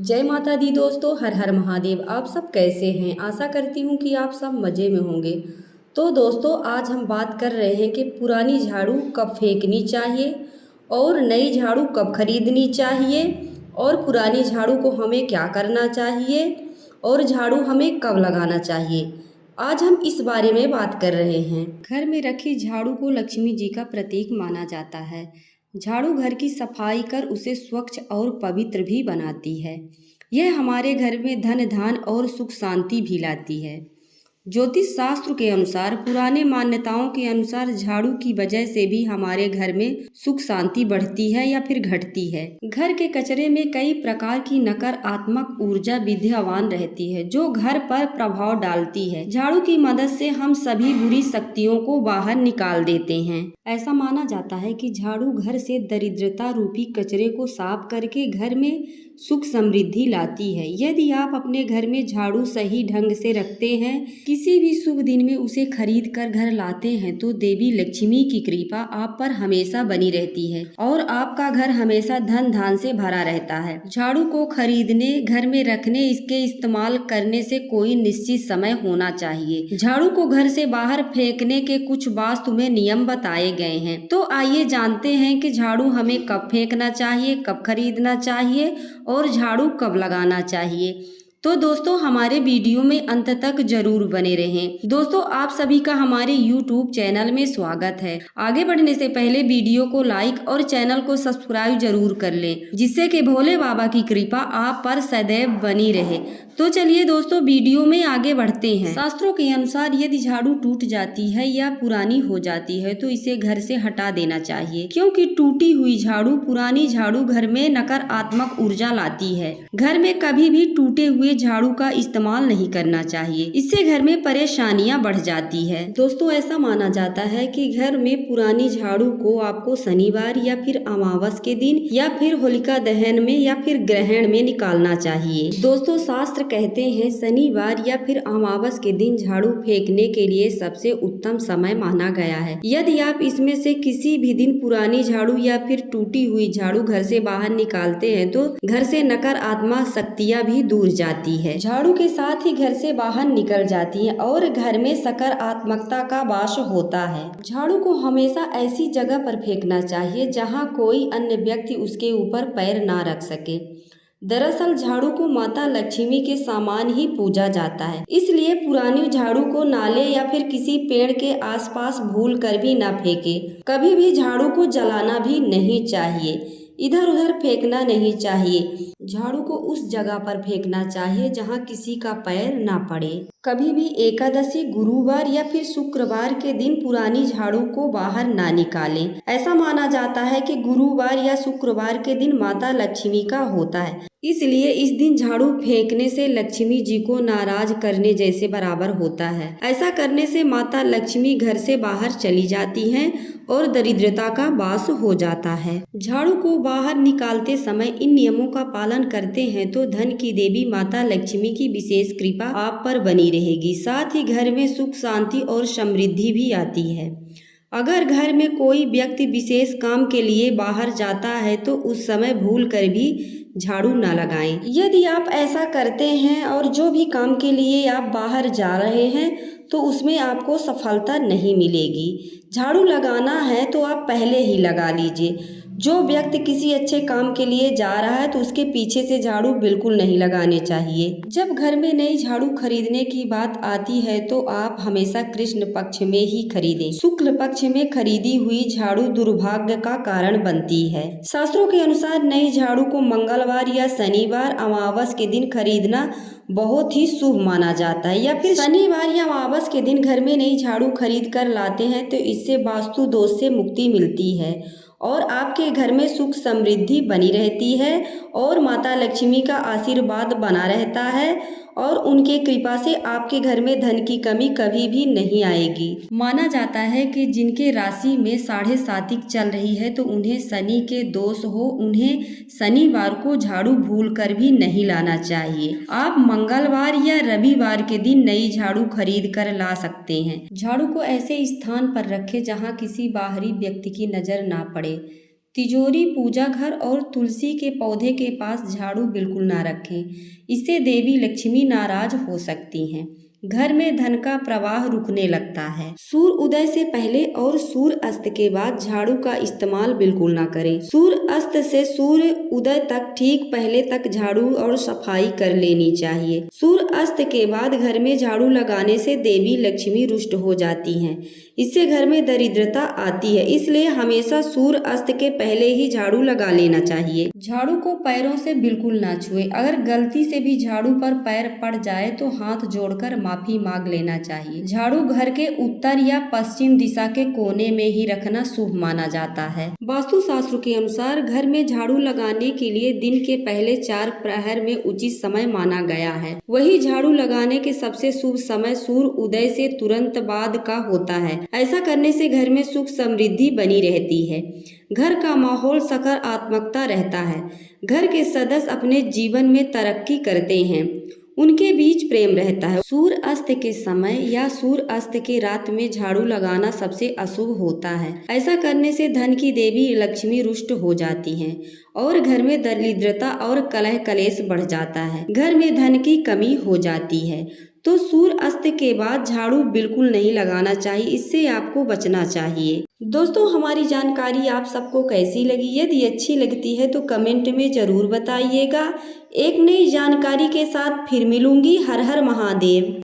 जय माता दी दोस्तों, हर हर महादेव। आप सब कैसे हैं? आशा करती हूँ कि आप सब मज़े में होंगे। तो दोस्तों, आज हम बात कर रहे हैं कि पुरानी झाड़ू कब फेंकनी चाहिए और नई झाड़ू कब खरीदनी चाहिए, और पुरानी झाड़ू को हमें क्या करना चाहिए और झाड़ू हमें कब लगाना चाहिए। आज हम इस बारे में बात कर रहे हैं। घर में रखी झाड़ू को लक्ष्मी जी का प्रतीक माना जाता है। झाड़ू घर की सफाई कर उसे स्वच्छ और पवित्र भी बनाती है। यह हमारे घर में धन धान और सुख शांति भी लाती है। ज्योतिष शास्त्र के अनुसार, पुराने मान्यताओं के अनुसार झाड़ू की वजह से भी हमारे घर में सुख शांति बढ़ती है या फिर घटती है। घर के कचरे में कई प्रकार की नकारात्मक ऊर्जा विद्यमान रहती है जो घर पर प्रभाव डालती है। झाड़ू की मदद से हम सभी बुरी शक्तियों को बाहर निकाल देते हैं। ऐसा माना जाता है कि झाड़ू घर से दरिद्रता रूपी कचरे को साफ करके घर में सुख समृद्धि लाती है। यदि आप अपने घर में झाड़ू सही ढंग से रखते हैं, किसी भी शुभ दिन में उसे खरीद कर घर लाते हैं, तो देवी लक्ष्मी की कृपा आप पर हमेशा बनी रहती है और आपका घर हमेशा धन धान से भरा रहता है। झाड़ू को खरीदने, घर में रखने, इसके इस्तेमाल करने से कोई निश्चित समय होना चाहिए। झाड़ू को घर से बाहर फेंकने के कुछ वास्तु में नियम बताए गए हैं। तो आइए जानते हैं कि झाड़ू हमें कब फेंकना चाहिए, कब खरीदना चाहिए और झाड़ू कब लगाना चाहिए। तो दोस्तों, हमारे वीडियो में अंत तक जरूर बने रहें। दोस्तों, आप सभी का हमारे YouTube चैनल में स्वागत है। आगे बढ़ने से पहले वीडियो को लाइक और चैनल को सब्सक्राइब जरूर कर लें, जिससे कि भोले बाबा की कृपा आप पर सदैव बनी रहे। तो चलिए दोस्तों, वीडियो में आगे बढ़ते हैं। शास्त्रों के अनुसार यदि झाड़ू टूट जाती है या पुरानी हो जाती है तो इसे घर से हटा देना चाहिए, क्योंकि टूटी हुई झाड़ू, पुरानी झाड़ू घर में नकारात्मक ऊर्जा लाती है। घर में कभी भी टूटे हुए झाड़ू का इस्तेमाल नहीं करना चाहिए, इससे घर में परेशानियां बढ़ जाती है। दोस्तों, ऐसा माना जाता है कि घर में पुरानी झाड़ू को आपको शनिवार या फिर अमावस के दिन या फिर होलिका दहन में या फिर ग्रहण में निकालना चाहिए। दोस्तों, शास्त्र कहते हैं शनिवार या फिर अमावस के दिन झाड़ू फेंकने के लिए सबसे उत्तम समय माना गया है। यदि आप इसमें से किसी भी दिन पुरानी झाड़ू या फिर टूटी हुई झाड़ू घर से बाहर निकालते हैं तो घर से नकारात्मक शक्तियां भी दूर जाती है। झाड़ू के साथ ही घर से बाहर निकल जाती है और घर में सकारात्मकता का वास होता है। झाड़ू को हमेशा ऐसी जगह पर फेंकना चाहिए जहां कोई अन्य व्यक्ति उसके ऊपर पैर ना रख सके। दरअसल झाड़ू को माता लक्ष्मी के समान ही पूजा जाता है, इसलिए पुरानी झाड़ू को नाले या फिर किसी पेड़ के आसपास भूल कर भी ना फेंके। कभी भी झाड़ू को जलाना भी नहीं चाहिए, इधर उधर फेंकना नहीं चाहिए। झाड़ू को उस जगह पर फेंकना चाहिए जहां किसी का पैर ना पड़े। कभी भी एकादशी, गुरुवार या फिर शुक्रवार के दिन पुरानी झाड़ू को बाहर ना निकालें। ऐसा माना जाता है कि गुरुवार या शुक्रवार के दिन माता लक्ष्मी का होता है, इसलिए इस दिन झाड़ू फेंकने से लक्ष्मी जी को नाराज करने जैसे बराबर होता है। ऐसा करने से माता लक्ष्मी घर से बाहर चली जाती हैं और दरिद्रता का वास हो जाता है। झाड़ू को बाहर निकालते समय इन नियमों का पालन करते हैं तो धन की देवी माता लक्ष्मी की विशेष कृपा आप पर बनी रहेगी। साथ ही घर में सुख शांति और समृद्धि भी आती है। अगर घर में कोई व्यक्ति विशेष काम के लिए बाहर जाता है तो उस समय भूल कर भी झाड़ू न लगाएं। यदि आप ऐसा करते हैं और जो भी काम के लिए आप बाहर जा रहे हैं तो उसमें आपको सफलता नहीं मिलेगी। झाड़ू लगाना है तो आप पहले ही लगा लीजिए। जो व्यक्ति किसी अच्छे काम के लिए जा रहा है तो उसके पीछे से झाड़ू बिल्कुल नहीं लगाने चाहिए। जब घर में नई झाड़ू खरीदने की बात आती है तो आप हमेशा कृष्ण पक्ष में ही खरीदें। शुक्ल पक्ष में खरीदी हुई झाड़ू दुर्भाग्य का कारण बनती है। शास्त्रों के अनुसार नई झाड़ू को मंगलवार या शनिवार, अमावस के दिन खरीदना बहुत ही शुभ माना जाता है। या फिर शनिवार या अमावस के दिन घर में नई झाड़ू खरीद कर लाते हैं तो इससे वास्तु दोष से मुक्ति मिलती है और आपके घर में सुख समृद्धि बनी रहती है और माता लक्ष्मी का आशीर्वाद बना रहता है और उनके कृपा से आपके घर में धन की कमी कभी भी नहीं आएगी। माना जाता है कि जिनके राशि में 7.5 चल रही है तो उन्हें शनि के दोष हो, उन्हें शनिवार को झाड़ू भूल कर भी नहीं लाना चाहिए। आप मंगलवार या रविवार के दिन नई झाड़ू खरीद कर ला सकते हैं। झाड़ू को ऐसे स्थान पर रखें जहां किसी बाहरी व्यक्ति की नजर ना पड़े। तिजोरी, पूजा घर और तुलसी के पौधे के पास झाड़ू बिल्कुल ना रखें। इससे देवी लक्ष्मी नाराज हो सकती हैं। घर में धन का प्रवाह रुकने लगता है। सूर्य उदय से पहले और सूर्य अस्त के बाद झाड़ू का इस्तेमाल बिल्कुल ना करें। सूर्य अस्त से सूर्य उदय तक ठीक पहले तक झाड़ू और सफाई कर लेनी चाहिए। सूर्य अस्त के बाद घर में झाड़ू लगाने से देवी लक्ष्मी रुष्ट हो जाती हैं। इससे घर में दरिद्रता आती है, इसलिए हमेशा सूर्य अस्त के पहले ही झाड़ू लगा लेना चाहिए। झाड़ू को पैरों से बिल्कुल ना छुए। अगर गलती से भी झाड़ू पर पैर पड़ जाए तो हाथ जोड़कर माफी मांग लेना चाहिए। झाड़ू घर के उत्तर या पश्चिम दिशा के कोने में ही रखना शुभ माना जाता है। वास्तु शास्त्र के अनुसार घर में झाड़ू लगाने के लिए दिन के पहले 4 प्रहर में उचित समय माना गया है। वही झाड़ू लगाने के सबसे शुभ समय सूर्य उदय से तुरंत बाद का होता है। ऐसा करने से घर में सुख समृद्धि बनी रहती है। घर का माहौल सकारात्मकता रहता है। घर के सदस्य अपने जीवन में तरक्की करते हैं। उनके बीच प्रेम रहता है। सूर्य अस्त के समय या सूर्य अस्त के रात में झाड़ू लगाना सबसे अशुभ होता है। ऐसा करने से धन की देवी लक्ष्मी रुष्ट हो जाती हैं और घर में दरिद्रता और कलह कलेश बढ़ जाता है। घर में धन की कमी हो जाती है। तो सूर्य अस्त के बाद झाड़ू बिल्कुल नहीं लगाना चाहिए। इससे आपको बचना चाहिए। दोस्तों, हमारी जानकारी आप सबको कैसी लगी? यदि अच्छी लगती है तो कमेंट में ज़रूर बताइएगा। एक नई जानकारी के साथ फिर मिलूंगी। हर हर महादेव।